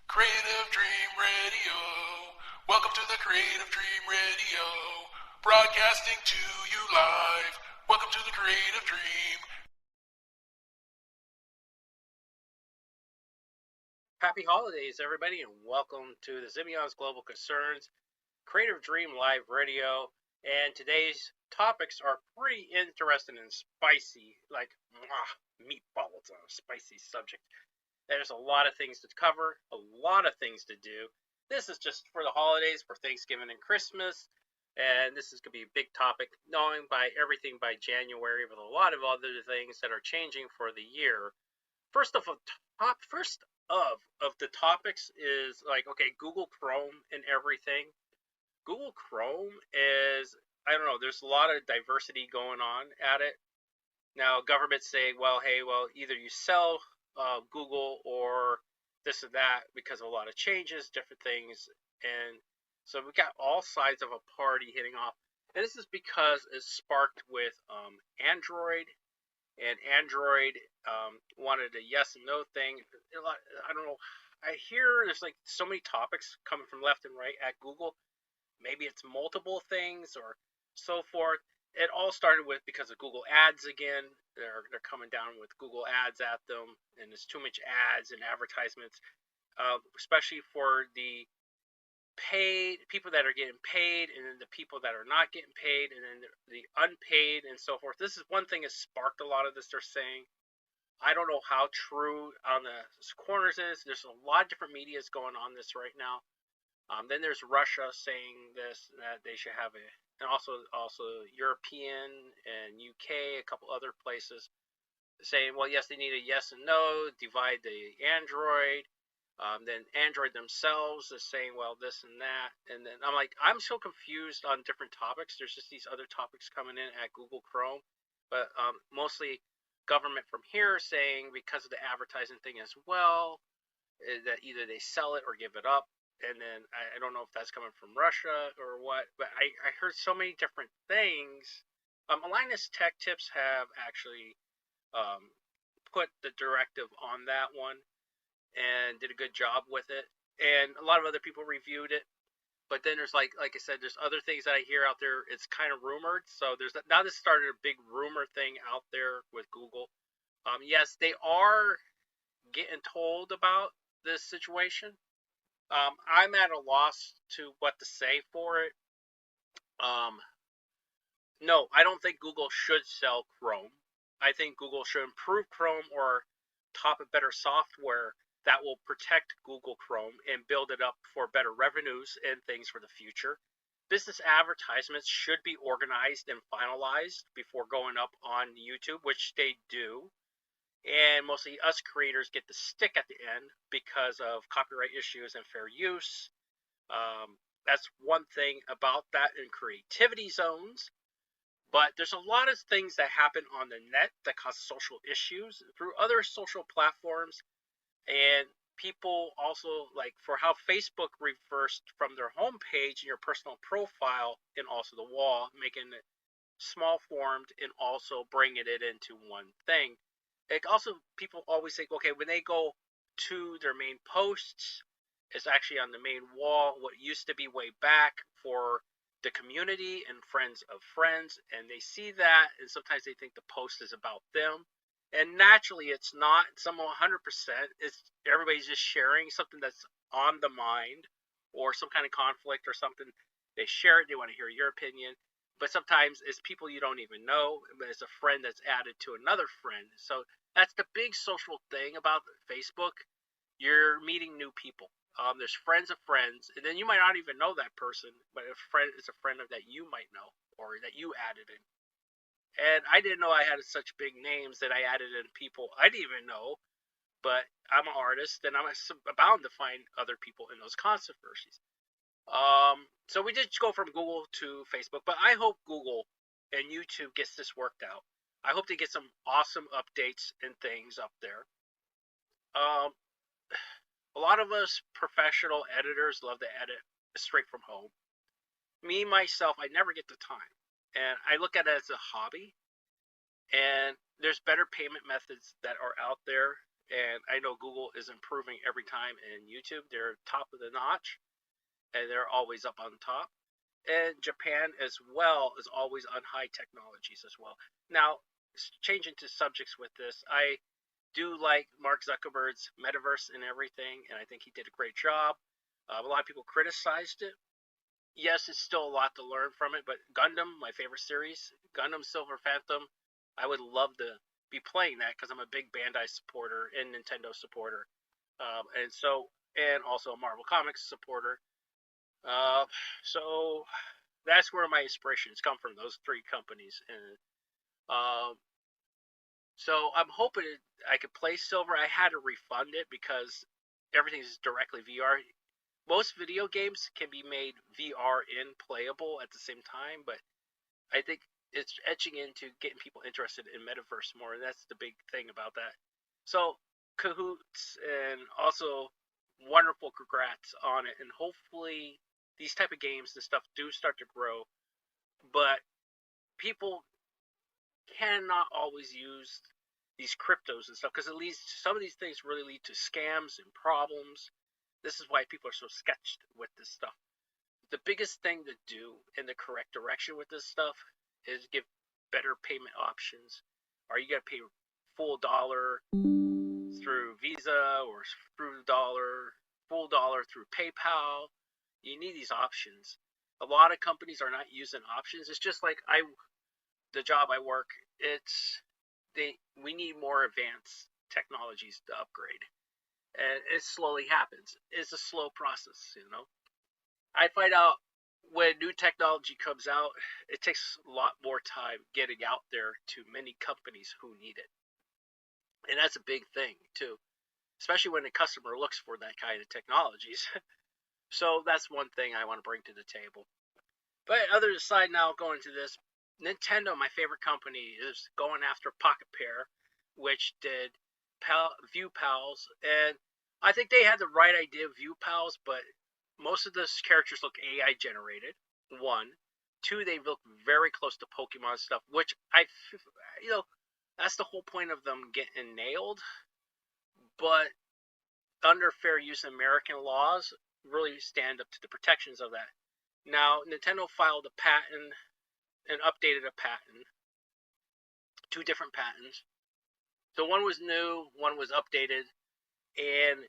Creative Dream Radio. Welcome to the Creative Dream Radio. Broadcasting to you live. Welcome to the Creative Dream. Happy holidays, everybody, and welcome to the Zimion's Global Concerns Creative Dream Live Radio. And today's topics are pretty interesting and spicy, like meatballs on a spicy subject. There's a lot of things to cover, a lot of things to do. This is just for the holidays, for Thanksgiving and Christmas, and this is going to be a big topic, knowing by everything by January, with a lot of other things that are changing for the year. First of the topics is like, okay, Google Chrome and everything. Google Chrome is, I don't know, there's a lot of diversity going on at it. Now, governments say, well, hey, either you sell Google or this and that because of a lot of changes, different things. And so we got all sides of a party hitting off. And this is because it's sparked with Android, and Android wanted a yes and no thing. I don't know. I hear there's like so many topics coming from left and right at Google. Maybe it's multiple things or so forth. It all started with because of Google Ads again. They're coming down with Google Ads at them, and there's too much ads and advertisements, especially for the paid people that are getting paid, and then the people that are not getting paid, and then the unpaid and so forth. This is one thing that sparked a lot of this. They're saying, I don't know how true on the corners is. There's a lot of different medias going on this right now. Then there's Russia saying this, that they should have and also European and UK, a couple other places saying, well, yes, they need a yes and no, divide the Android. Then Android themselves is saying, well, this and that. And then I'm like, I'm so confused on different topics. There's just these other topics coming in at Google Chrome, but mostly government from here saying because of the advertising thing as well, that either they sell it or give it up. And then I don't know if that's coming from Russia or what, but I heard so many different things. Linus Tech Tips have actually put the directive on that one and did a good job with it. And a lot of other people reviewed it. But then there's like I said, there's other things that I hear out there. It's kind of rumored. So there's now this started a big rumor thing out there with Google. Yes, they are getting told about this situation. I'm at a loss to what to say for it. No, I don't think Google should sell Chrome. I think Google should improve Chrome or top of better software that will protect Google Chrome and build it up for better revenues and things for the future. Business advertisements should be organized and finalized before going up on YouTube, which they do. And mostly us creators get the stick at the end because of copyright issues and fair use. That's one thing about that in creativity zones. But there's a lot of things that happen on the net that cause social issues through other social platforms. And people also, like for how Facebook reversed from their homepage and your personal profile and also the wall, making it small formed and also bringing it into one thing. It also, people always think, okay, when they go to their main posts, it's actually on the main wall, what used to be way back for the community and friends of friends, and they see that, and sometimes they think the post is about them. And naturally, it's not. Some 100%, it's everybody's just sharing something that's on the mind, or some kind of conflict or something. They share it. They want to hear your opinion. But sometimes it's people you don't even know, but it's a friend that's added to another friend. So that's the big social thing about Facebook. You're meeting new people. There's friends of friends, and then you might not even know that person, but a friend is a friend of that you might know or that you added in. And I didn't know I had such big names that I added in people I didn't even know, but I'm an artist, and I'm bound to find other people in those controversies. So we did go from Google to Facebook, but I hope Google and YouTube gets this worked out. I hope they get some awesome updates and things up there. A lot of us professional editors love to edit straight from home. Me, myself, I never get the time. And I look at it as a hobby. And there's better payment methods that are out there. And I know Google is improving every time in YouTube. They're top of the notch, and they're always up on top. And Japan as well is always on high technologies as well. Now, changing to subjects with this, I do like Mark Zuckerberg's Metaverse and everything, and I think he did a great job. A lot of people criticized it. Yes, it's still a lot to learn from it, but Gundam, my favorite series, Gundam Silver Phantom, I would love to be playing that because I'm a big Bandai supporter and Nintendo supporter, and also a Marvel Comics supporter. Uh, so that's where my inspirations come from, those three companies. And so I'm hoping I could play Silver. I had to refund it because everything is directly VR. Most video games can be made VR and playable at the same time, but I think it's etching into getting people interested in Metaverse more, and that's the big thing about that. So, cahoots, and also wonderful congrats on it, and hopefully these type of games and stuff do start to grow, but people cannot always use these cryptos and stuff because it leads some of these things really lead to scams and problems. This is why people are so sketched with this stuff. The biggest thing to do in the correct direction with this stuff is give better payment options. Are you going to pay full dollar through Visa or through dollar, full dollar through PayPal? You need these options. A lot of companies are not using options. It's just like the job I work. We need more advanced technologies to upgrade, and it slowly happens. It's a slow process. I find out when new technology comes out, it takes a lot more time getting out there to many companies who need it. And that's a big thing, too, especially when the customer looks for that kind of technologies. So that's one thing I want to bring to the table. But other side now, going to this, Nintendo, my favorite company, is going after Pocket Pair, which did View Pals, and I think they had the right idea of View Pals, but most of those characters look AI generated. One, two, they look very close to Pokemon stuff, which that's the whole point of them getting nailed. But under fair use American laws, really stand up to the protections of that. Now, Nintendo filed a patent and updated a patent, two different patents. So one was new, one was updated, and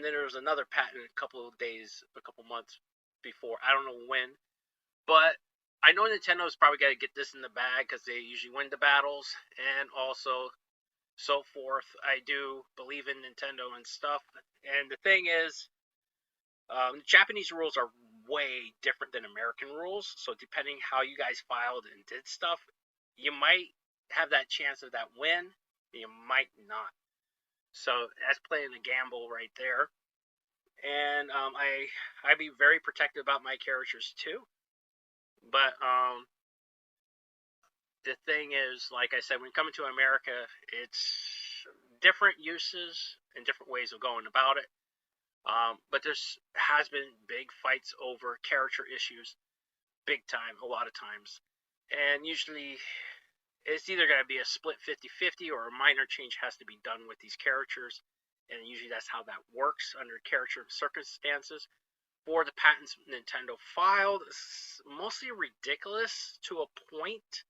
then there was another patent a couple months before. I don't know when, but I know Nintendo's probably got to get this in the bag because they usually win the battles, and also so forth. I do believe in Nintendo and stuff, and the thing is, Japanese rules are way different than American rules, so depending how you guys filed and did stuff, you might have that chance of that win, you might not. So that's playing a gamble right there. And I'd be very protective about my characters too. But the thing is, like I said, when coming to America, it's different uses and different ways of going about it. But has been big fights over character issues, big time, a lot of times. And usually it's either going to be a split 50-50 or a minor change has to be done with these characters. And usually that's how that works under character circumstances. For the patents Nintendo filed, it's mostly ridiculous to a point.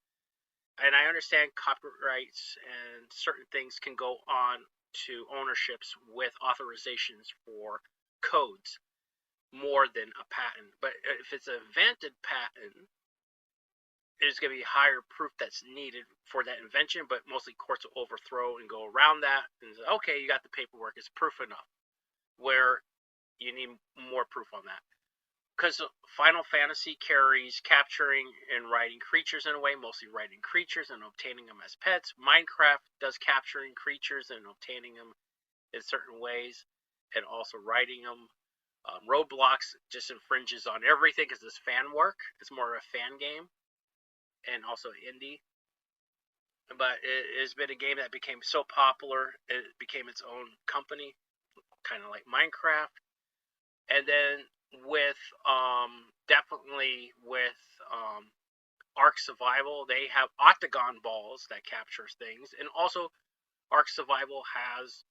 And I understand copyrights and certain things can go on to ownerships with authorizations for codes more than a patent. But if it's an invented patent, there's going to be higher proof that's needed for that invention, but mostly courts will overthrow and go around that and say, okay, you got the paperwork, it's proof enough. Where you need more proof on that. Because Final Fantasy carries capturing and riding creatures in a way, mostly riding creatures and obtaining them as pets. Minecraft does capturing creatures and obtaining them in certain ways, and also riding them. Roblox just infringes on everything because it's fan work. It's more of a fan game, and also indie. But it has been a game that became so popular, it became its own company, kind of like Minecraft. And then with definitely with Ark Survival, they have octagon balls that captures things, and also Ark Survival has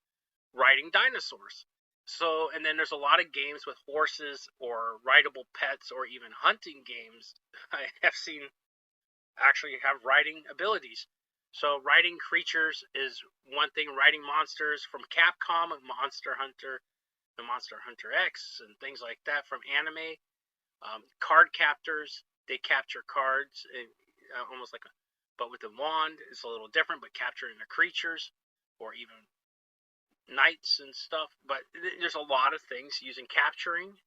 riding dinosaurs. So, and then there's a lot of games with horses or rideable pets or even hunting games I have seen actually have riding abilities. So, riding creatures is one thing, riding monsters from Capcom, Monster Hunter, and Monster Hunter X, and things like that from anime. Card captors, they capture cards, and, almost like a, but with a wand, it's a little different, but capturing the creatures, or even knights and stuff. But there's a lot of things using capturing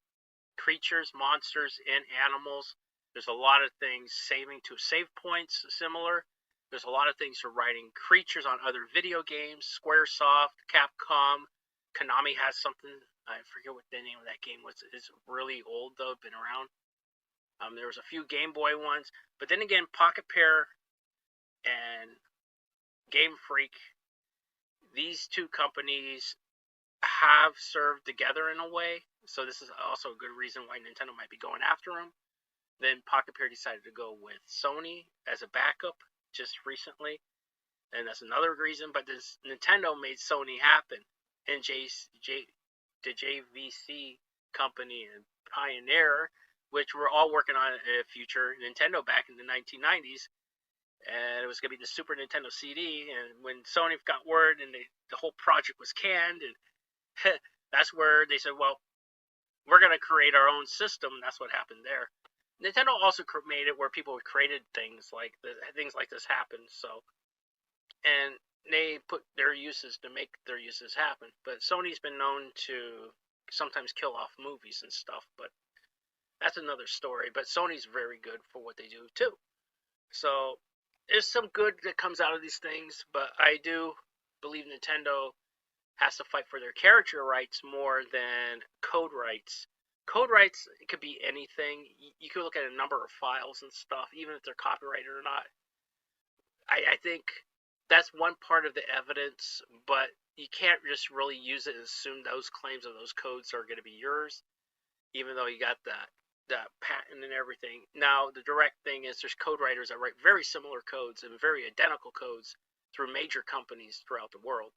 creatures, monsters, and animals. There's a lot of things saving to save points similar. There's a lot of things for writing creatures on other video games. Squaresoft, Capcom, Konami has something. I forget what the name of that game was. It's really old though, been around. There was a few Game Boy ones, but then again, Pocket Pair and Game Freak, these two companies have served together in a way. So this is also a good reason why Nintendo might be going after them. Then Pocket Pair decided to go with Sony as a backup just recently, and that's another reason. But this Nintendo made Sony happen, and the JVC company and Pioneer, which were all working on a future Nintendo back in the 1990s, and it was going to be the Super Nintendo CD. And when Sony got word, and the whole project was canned, and that's where they said, well, we're going to create our own system. That's what happened there. Nintendo also made it where people created things like this happen. So, and they put their uses to make their uses happen. But Sony's been known to sometimes kill off movies and stuff, but that's another story. But Sony's very good for what they do too. So there's some good that comes out of these things, but I do believe Nintendo has to fight for their character rights more than code rights. Code rights, it could be anything. You could look at a number of files and stuff, even if they're copyrighted or not. I think that's one part of the evidence, but you can't just really use it and assume those claims of those codes are going to be yours, even though you got that patent and everything. Now, the direct thing is there's code writers that write very similar codes and very identical codes through major companies throughout the world.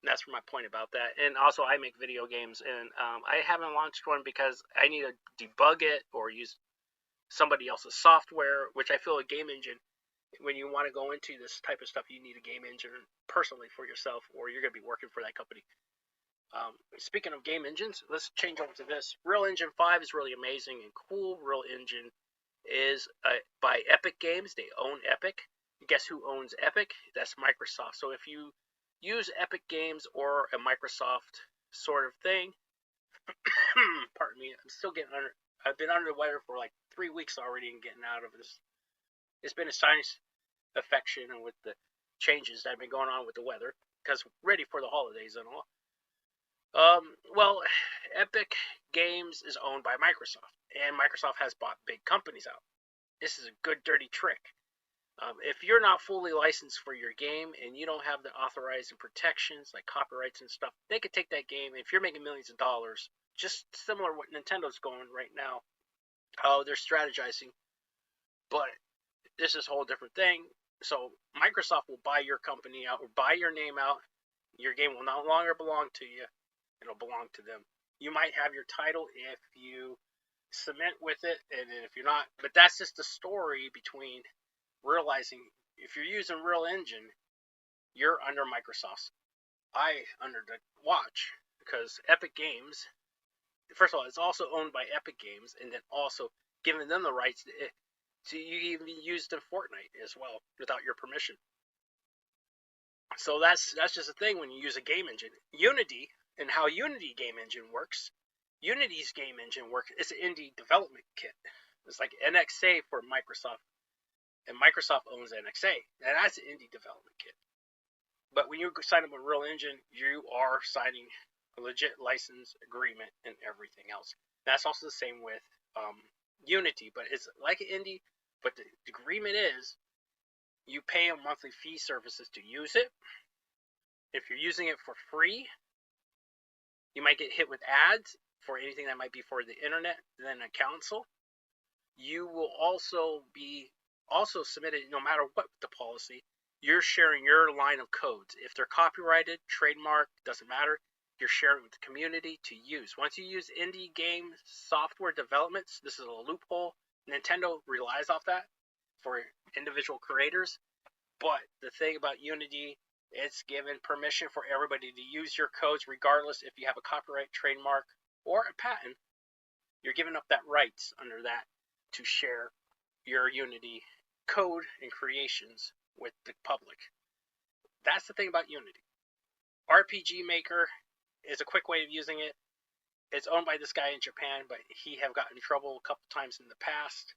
And that's my point about that. And also, I make video games, and I haven't launched one because I need to debug it or use somebody else's software, which I feel a game engine, when you want to go into this type of stuff, you need a game engine personally for yourself, or you're going to be working for that company. Speaking of game engines, let's change over to this. Real Engine 5 is really amazing and cool. Real Engine is by Epic Games. They own Epic. Guess who owns Epic? That's Microsoft. So if you use Epic Games or a Microsoft sort of thing, pardon me, I've been under the weather for like 3 weeks already and getting out of this. It's been a sinus affection and with the changes that have been going on with the weather, because ready for the holidays and all. Well, Epic Games is owned by Microsoft, and Microsoft has bought big companies out. This is a good dirty trick. If you're not fully licensed for your game and you don't have the authorizing protections like copyrights and stuff, they could take that game. If you're making millions of dollars, just similar to what Nintendo's going right now, they're strategizing, but this is a whole different thing. So Microsoft will buy your company out or buy your name out. Your game will no longer belong to you. It'll belong to them. You might have your title if you submit with it, and if you're not, but that's just the story between realizing if you're using Real Engine, you're under Microsoft's eye, under the watch, because Epic Games, first of all, it's also owned by Epic Games, and then also giving them the rights to you even be used in Fortnite as well without your permission. So that's just a thing when you use a game engine. Unity, and how Unity game engine works. Unity's game engine works. It's an indie development kit. It's like NXA for Microsoft. And Microsoft owns NXA, and that's an indie development kit. But when you sign up with Real Engine, you are signing a legit license agreement and everything else. That's also the same with Unity, but it's like an indie, but the agreement is you pay a monthly fee services to use it. If you're using it for free, you might get hit with ads for anything that might be for the internet, then a console. You will also be submitted, no matter what the policy, you're sharing your line of codes. If they're copyrighted, trademark, doesn't matter. You're sharing with the community to use. Once you use indie game software developments, this is a loophole. Nintendo relies off that for individual creators. But the thing about Unity, it's given permission for everybody to use your codes regardless if you have a copyright, trademark, or a patent. You're giving up that rights under that to share your Unity code and creations with the public. That's the thing about Unity. RPG Maker is a quick way of using it. It's owned by this guy in Japan, but he have gotten in trouble a couple times in the past.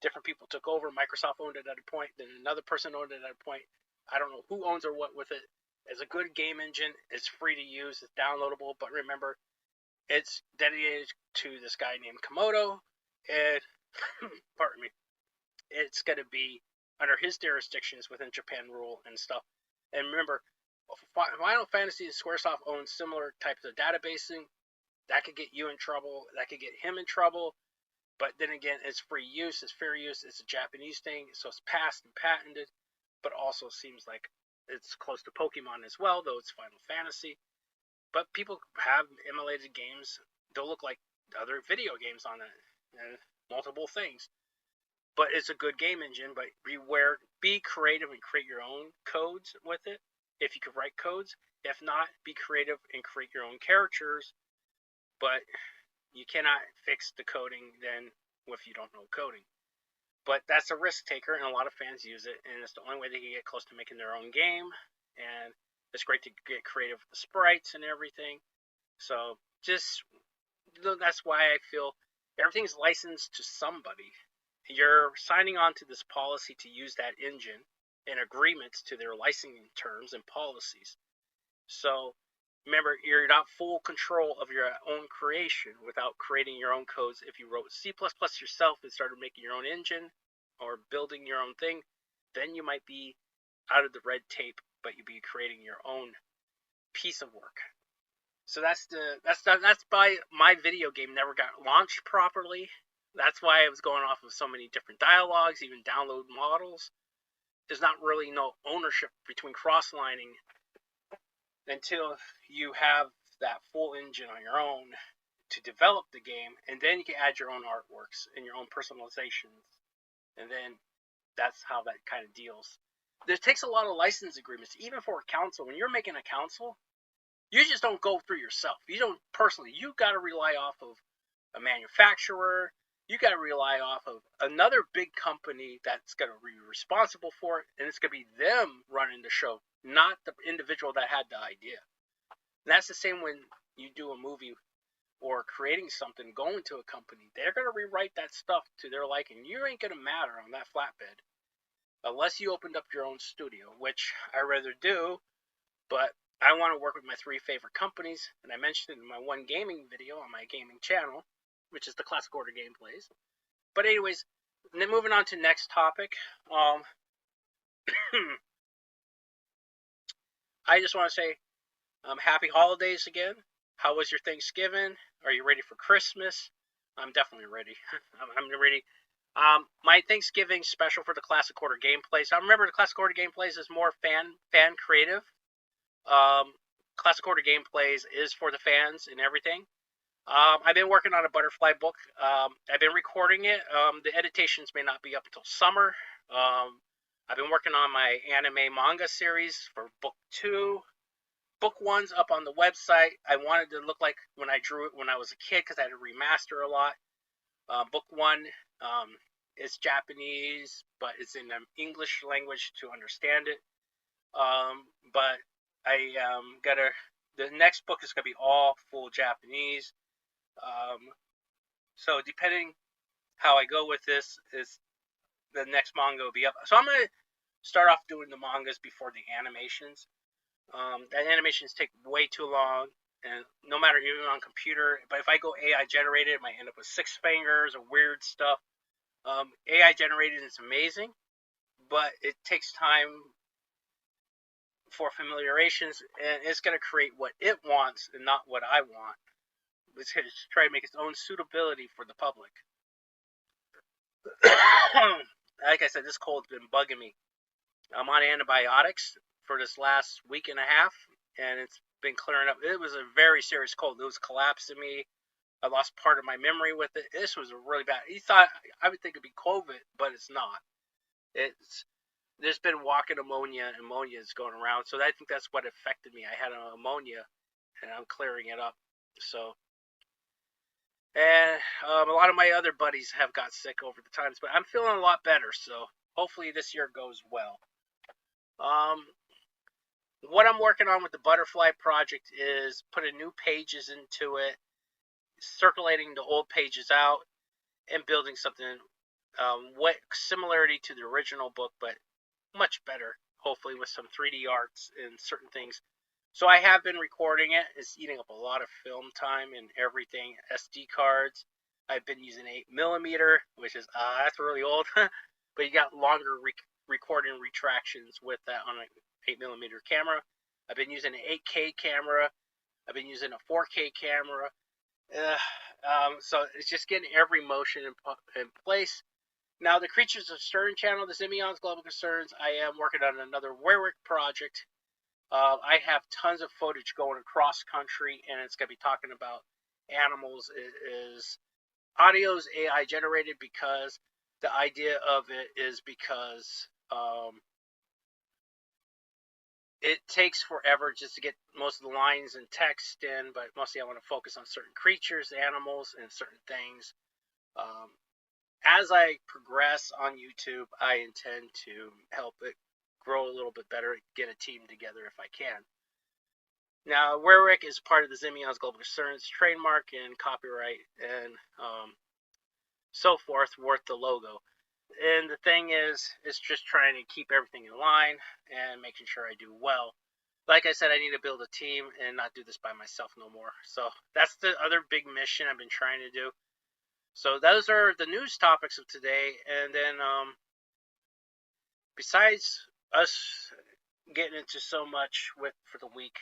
Different people took over. Microsoft owned it at a point, then another person owned it at a point. I don't know who owns or what with it. It's a good game engine. It's free to use. It's downloadable, but remember, it's dedicated to this guy named Komodo, and pardon me, it's going to be under his jurisdictions within Japan rule and stuff. And remember, Final Fantasy and Squaresoft owns similar types of databasing. That could get you in trouble. That could get him in trouble. But then again, it's free use, it's fair use, it's a Japanese thing, so it's passed and patented, but also seems like it's close to Pokemon as well, though it's Final Fantasy. But people have emulated games. They'll look like other video games on it, and multiple things. But it's a good game engine, but beware, be creative and create your own codes with it, if you could write codes. If not, be creative and create your own characters, but you cannot fix the coding then if you don't know coding. But that's a risk taker, and a lot of fans use it, and it's the only way they can get close to making their own game. And it's great to get creative with the sprites and everything. So that's why I feel everything's licensed to somebody. You're signing on to this policy to use that engine and agreements to their licensing terms and policies. So remember, you're not full control of your own creation without creating your own codes. If you wrote C++ yourself and started making your own engine or building your own thing, then you might be out of the red tape, but you'd be creating your own piece of work. So that's why my video game never got launched properly. That's why I was going off of so many different dialogues, even download models. There's not really no ownership between cross-lining until you have that full engine on your own to develop the game, and then you can add your own artworks and your own personalizations, and then that's how that kind of deals. It takes a lot of license agreements, even for a console. When you're making a console, you just don't go through yourself. You don't personally. You got to rely off of a manufacturer. You got to rely off of another big company that's going to be responsible for it, and it's going to be them running the show, not the individual that had the idea. And that's the same when you do a movie or creating something, going to a company. They're going to rewrite that stuff to their liking. You ain't going to matter on that flatbed unless you opened up your own studio, which I rather do, but I want to work with my 3 favorite companies, and I mentioned it in my one gaming video on my gaming channel, which is the Classic Order Gameplays. But anyways, then moving on to next topic. I just want to say happy holidays again. How was your Thanksgiving? Are you ready for Christmas? I'm definitely ready. I'm ready. My Thanksgiving special for the Classic Order Gameplays. I remember the Classic Order Gameplays is more fan creative. Classic Order Gameplays is for the fans and everything. I've been working on a butterfly book. I've been recording it. The editations may not be up until summer. I've been working on my anime manga series for book 2. Book 1's up on the website. I wanted to look like when I drew it when I was a kid because I had to remaster a lot. Book 1 is Japanese, but it's in English language to understand it. But I the next book is going to be all full Japanese. So depending how I go with this, is the next manga will be up. So I'm going to start off doing the mangas before the animations. The animations take way too long, and no matter even on computer, but if I go AI generated, it might end up with 6 fingers or weird stuff. AI generated is amazing, but it takes time for familiarizations, and it's going to create what it wants and not what I want. It's going to try to make its own suitability for the public. Like I said, this cold's been bugging me. I'm on antibiotics for this last week and a half, and it's been clearing up. It was a very serious cold. It was collapsing me. I lost part of my memory with it. This was really bad. You thought I would think it'd be COVID, but it's not. It's there's been walking pneumonia, and pneumonia is going around. So I think that's what affected me. I had a pneumonia, and I'm clearing it up. So, and a lot of my other buddies have got sick over the times, but I'm feeling a lot better. So hopefully this year goes well. Um, what I'm working on with the butterfly project is putting new pages into it, circulating the old pages out, and building something what similarity to the original book, but much better. Hopefully, with some 3D arts and certain things. So I have been recording it. It's eating up a lot of film time and everything. SD cards. I've been using 8mm, which is that's really old, but you got longer recording retractions with that on an 8mm camera. I've been using an 8K camera. I've been using a 4K camera. So it's just getting every motion in place. Now, the Creatures of Stern channel, the Simeon's Global Concerns, I am working on another Werwick project. I have tons of footage going across country, and it's going to be talking about animals. Audio's AI generated because the idea of it is because it takes forever just to get most of the lines and text in, but mostly I want to focus on certain creatures, animals, and certain things. As I progress on YouTube, I intend to help it grow a little bit better, get a team together if I can. Now, Werwick is part of the Simeon's Global Concerns trademark and copyright and so forth, worth the logo. And the thing is, it's just trying to keep everything in line and making sure I do well. Like I said, I need to build a team and not do this by myself no more. So that's the other big mission I've been trying to do. So those are the news topics of today. And then besides us getting into so much for the week,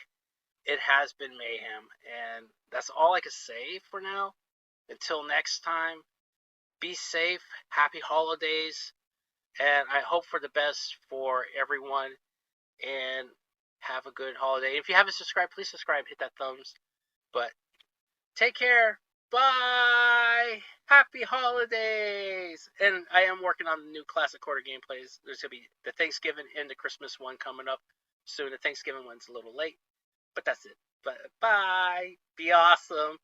it has been mayhem. And that's all I can say for now. Until next time, be safe, happy holidays, and I hope for the best for everyone. And have a good holiday. If you haven't subscribed, please subscribe, hit that thumbs. But take care. Bye. Happy holidays. And I am working on the new Classic Quarter gameplays. There's going to be the Thanksgiving and the Christmas one coming up soon. The Thanksgiving one's a little late, but that's it. But bye. Be awesome.